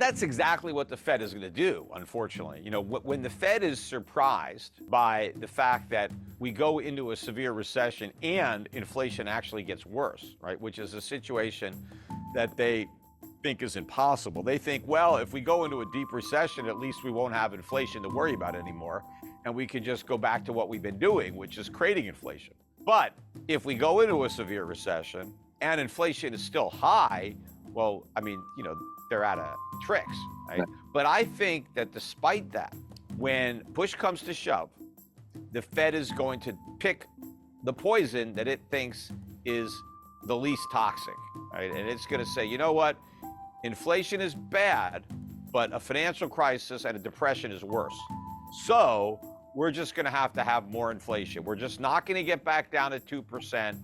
That's exactly what the Fed is going to do, unfortunately. When the Fed is surprised by the fact that we go into a severe recession and inflation actually gets worse, right, which is a situation that they think is impossible. They think, well, if we go into a deep recession, at least we won't have inflation to worry about anymore, and we can just go back to what we've been doing, which is creating inflation. But if we go into a severe recession and inflation is still high, well, I mean, they're out of tricks, right? But I think that despite that, when push comes to shove, the Fed is going to pick the poison that it thinks is the least toxic, right? And it's going to say, you know what? Inflation is bad, but a financial crisis and a depression is worse. So we're just going to have more inflation. We're just not going to get back down to 2%,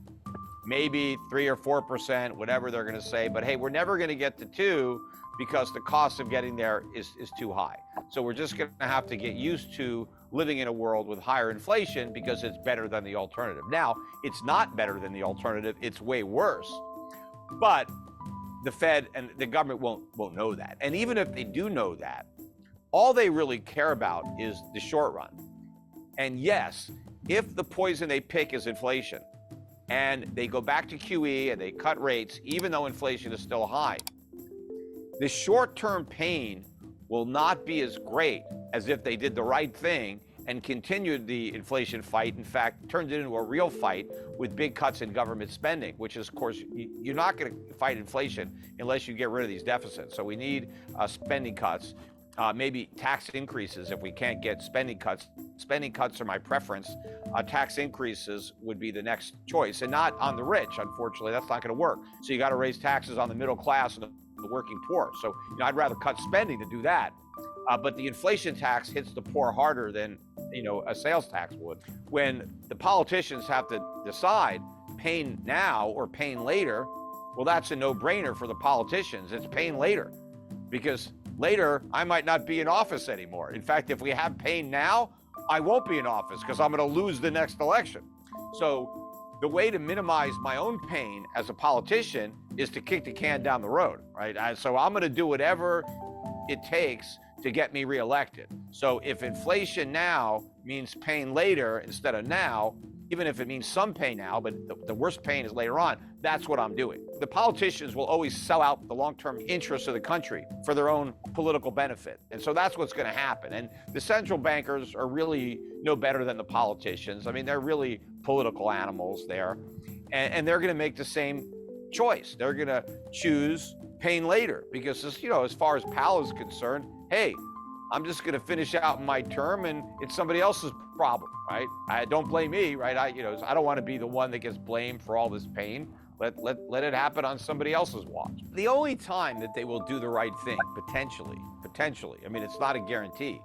maybe 3 or 4%, whatever they're going to say. But hey, we're never going to get to 2 because the cost of getting there is too high. So we're just going to have to get used to living in a world with higher inflation because it's better than the alternative. Now, it's not better than the alternative. It's way worse. But the Fed and the government won't know that. And even if they do know that, all they really care about is the short run. And yes, if the poison they pick is inflation and they go back to QE and they cut rates, even though inflation is still high, the short-term pain will not be as great as if they did the right thing and continued the inflation fight. In fact, turned it into a real fight with big cuts in government spending, which is, of course, you're not going to fight inflation unless you get rid of these deficits. So we need spending cuts, maybe tax increases if we can't get spending cuts. Spending cuts are my preference. Tax increases would be the next choice, and not on the rich. Unfortunately, that's not going to work. So you got to raise taxes on the middle class and the working poor. So I'd rather cut spending to do that. But the inflation tax hits the poor harder than a sales tax would. When the politicians have to decide pain now or pain later, well, that's a no-brainer for the politicians. It's pain later, because later I might not be in office anymore. In fact, if we have pain now, I won't be in office because I'm going to lose the next election. So the way to minimize my own pain as a politician is to kick the can down the road, right? So I'm going to do whatever it takes to get me reelected. So if inflation now means pain later instead of now, even if it means some pain now, but the worst pain is later on, that's what I'm doing. The politicians will always sell out the long-term interests of the country for their own political benefit. And so that's what's going to happen. And the central bankers are really no better than the politicians. I mean, they're really political animals there. And they're going to make the same choice. They're going to choose pain later because, as far as Powell is concerned, hey, I'm just going to finish out my term and it's somebody else's problem, right? Don't blame me, right? I don't want to be the one that gets blamed for all this pain. Let it happen on somebody else's watch. The only time that they will do the right thing, potentially, I mean, it's not a guarantee,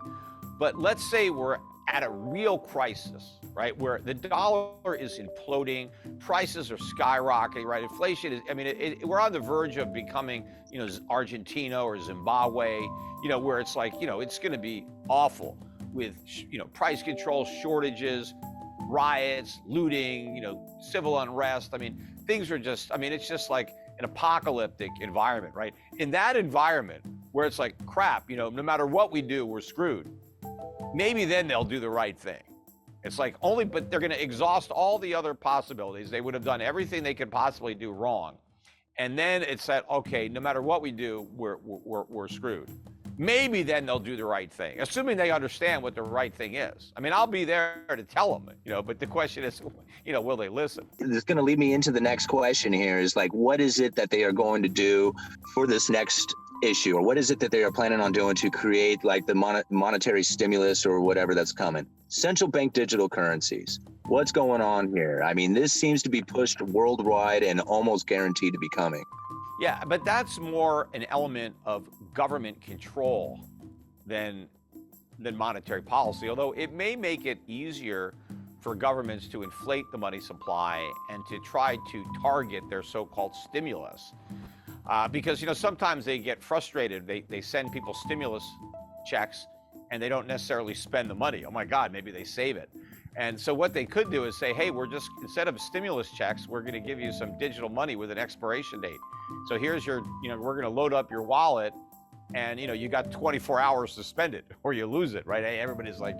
but let's say we're at a real crisis, right? Where the dollar is imploding, prices are skyrocketing, right? Inflation is, we're on the verge of becoming, Argentina or Zimbabwe, where it's like, it's going to be awful with, price control, shortages, riots, looting, civil unrest. I mean, things are just, it's just like an apocalyptic environment, right? In that environment where it's like, crap, no matter what we do, we're screwed. Maybe then they'll do the right thing. It's like but they're going to exhaust all the other possibilities. They would have done everything they could possibly do wrong. And then it's that, okay, no matter what we do, we're screwed. Maybe then they'll do the right thing, assuming they understand what the right thing is. I mean, I'll be there to tell them, but the question is, will they listen? It's going to lead me into the next question here is like, what is it that they are going to do for this next issue, or what is it that they are planning on doing to create like the monetary stimulus or whatever that's coming? Central bank digital currencies. What's going on here? I mean, this seems to be pushed worldwide and almost guaranteed to be coming. Yeah, but that's more an element of government control than monetary policy, although it may make it easier for governments to inflate the money supply and to try to target their so-called stimulus. Because, sometimes they get frustrated. They send people stimulus checks and they don't necessarily spend the money. Oh my God, maybe they save it. And so what they could do is say, hey, instead of stimulus checks, we're going to give you some digital money with an expiration date. So here's your, we're going to load up your wallet and you got 24 hours to spend it or you lose it, right? Everybody's like,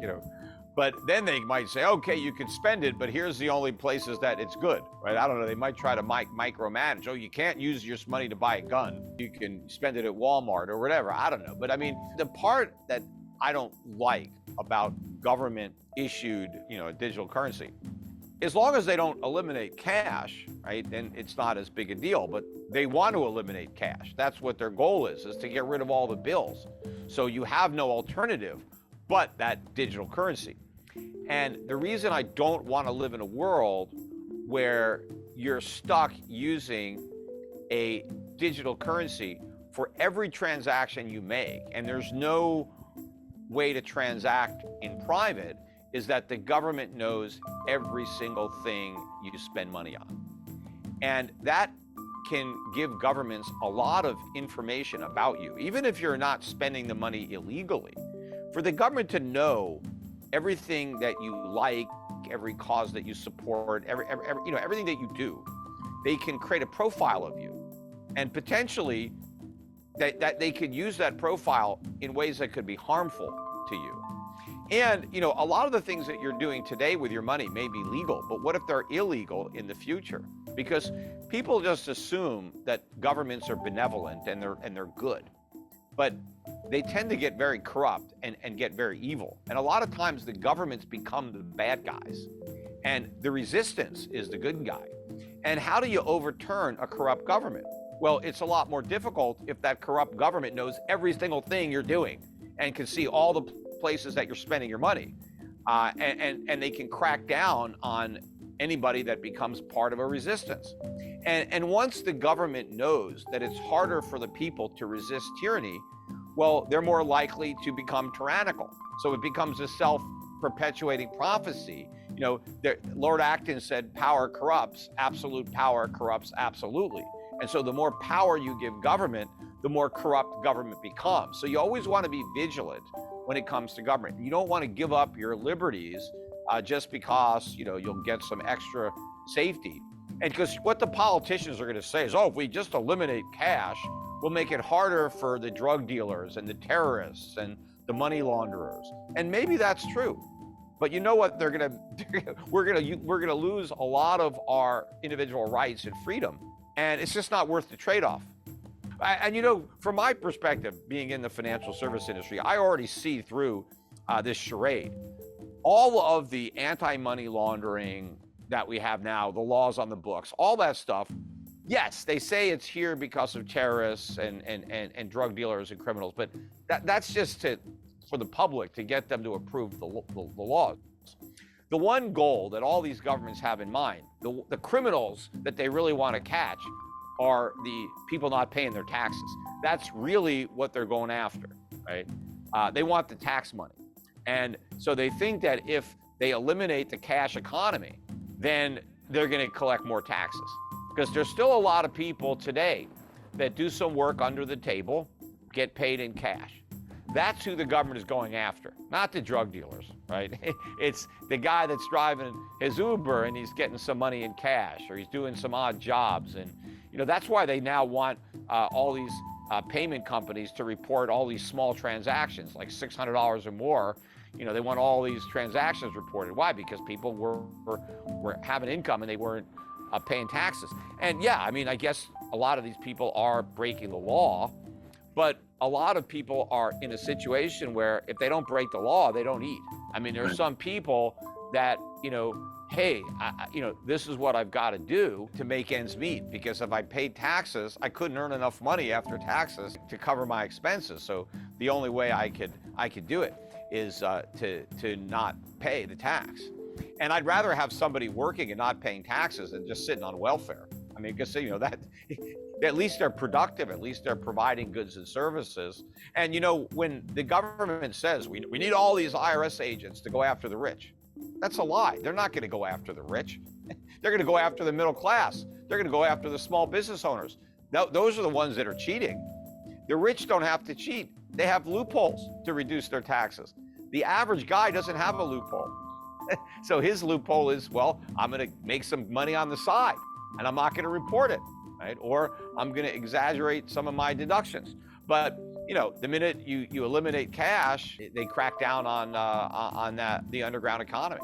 but then they might say, okay, you can spend it, but here's the only places that it's good, right? I don't know. They might try to micromanage. Oh, you can't use your money to buy a gun. You can spend it at Walmart or whatever. I don't know. But I mean, the part that I don't like about government issued, digital currency, as long as they don't eliminate cash, right, then it's not as big a deal. But they want to eliminate cash. That's what their goal is to get rid of all the bills. So you have no alternative but that digital currency. And the reason I don't want to live in a world where you're stuck using a digital currency for every transaction you make, and there's no way to transact in private, is that the government knows every single thing you spend money on. And that can give governments a lot of information about you, even if you're not spending the money illegally. For the government to know everything that you like, every cause that you support, everything that you do, they can create a profile of you, and potentially that they could use that profile in ways that could be harmful to you. And a lot of the things that you're doing today with your money may be legal, but what if they're illegal in the future? Because people just assume that governments are benevolent and they're good, but they tend to get very corrupt and get very evil. And a lot of times the governments become the bad guys and the resistance is the good guy. And how do you overturn a corrupt government? Well, it's a lot more difficult if that corrupt government knows every single thing you're doing and can see all the places that you're spending your money. And they can crack down on anybody that becomes part of a resistance. And once the government knows that it's harder for the people to resist tyranny, well, they're more likely to become tyrannical. So it becomes a self-perpetuating prophecy. Lord Acton said, power corrupts, absolute power corrupts absolutely. And so the more power you give government, the more corrupt government becomes. So you always want to be vigilant when it comes to government. You don't want to give up your liberties just because, you'll get some extra safety. And because what the politicians are going to say is, oh, if we just eliminate cash, we'll make it harder for the drug dealers and the terrorists and the money launderers. And maybe that's true. But you know what we're going to lose a lot of our individual rights and freedom. And it's just not worth the trade-off. And from my perspective, being in the financial service industry, I already see through this charade. All of the anti-money laundering that we have now, the laws on the books, all that stuff, yes, they say it's here because of terrorists and drug dealers and criminals, but that's just for the public to get them to approve the laws. The one goal that all these governments have in mind, the criminals that they really want to catch, are the people not paying their taxes. That's really what they're going after, right? They want the tax money. And so they think that if they eliminate the cash economy, then they're going to collect more taxes. Because there's still a lot of people today that do some work under the table, get paid in cash. That's who the government is going after, not the drug dealers, right? It's the guy that's driving his Uber and he's getting some money in cash, or he's doing some odd jobs. And that's why they now want all these payment companies to report all these small transactions, like $600 or more. They want all these transactions reported. Why? Because people were having income and they weren't paying taxes. And yeah, I guess a lot of these people are breaking the law, but a lot of people are in a situation where if they don't break the law, they don't eat. There are some people that, hey, this is what I've got to do to make ends meet, because if I paid taxes, I couldn't earn enough money after taxes to cover my expenses. So the only way I could do it is to not pay the tax. And I'd rather have somebody working and not paying taxes than just sitting on welfare. Because that at least they're productive, at least they're providing goods and services. And when the government says we need all these IRS agents to go after the rich, that's a lie. They're not going to go after the rich. They're going to go after the middle class. They're going to go after the small business owners. Those are the ones that are cheating. The rich don't have to cheat. They have loopholes to reduce their taxes. The average guy doesn't have a loophole. So his loophole is, well, I'm going to make some money on the side and I'm not going to report it, right? Or I'm going to exaggerate some of my deductions. But you know, the minute you eliminate cash, they crack down on the underground economy.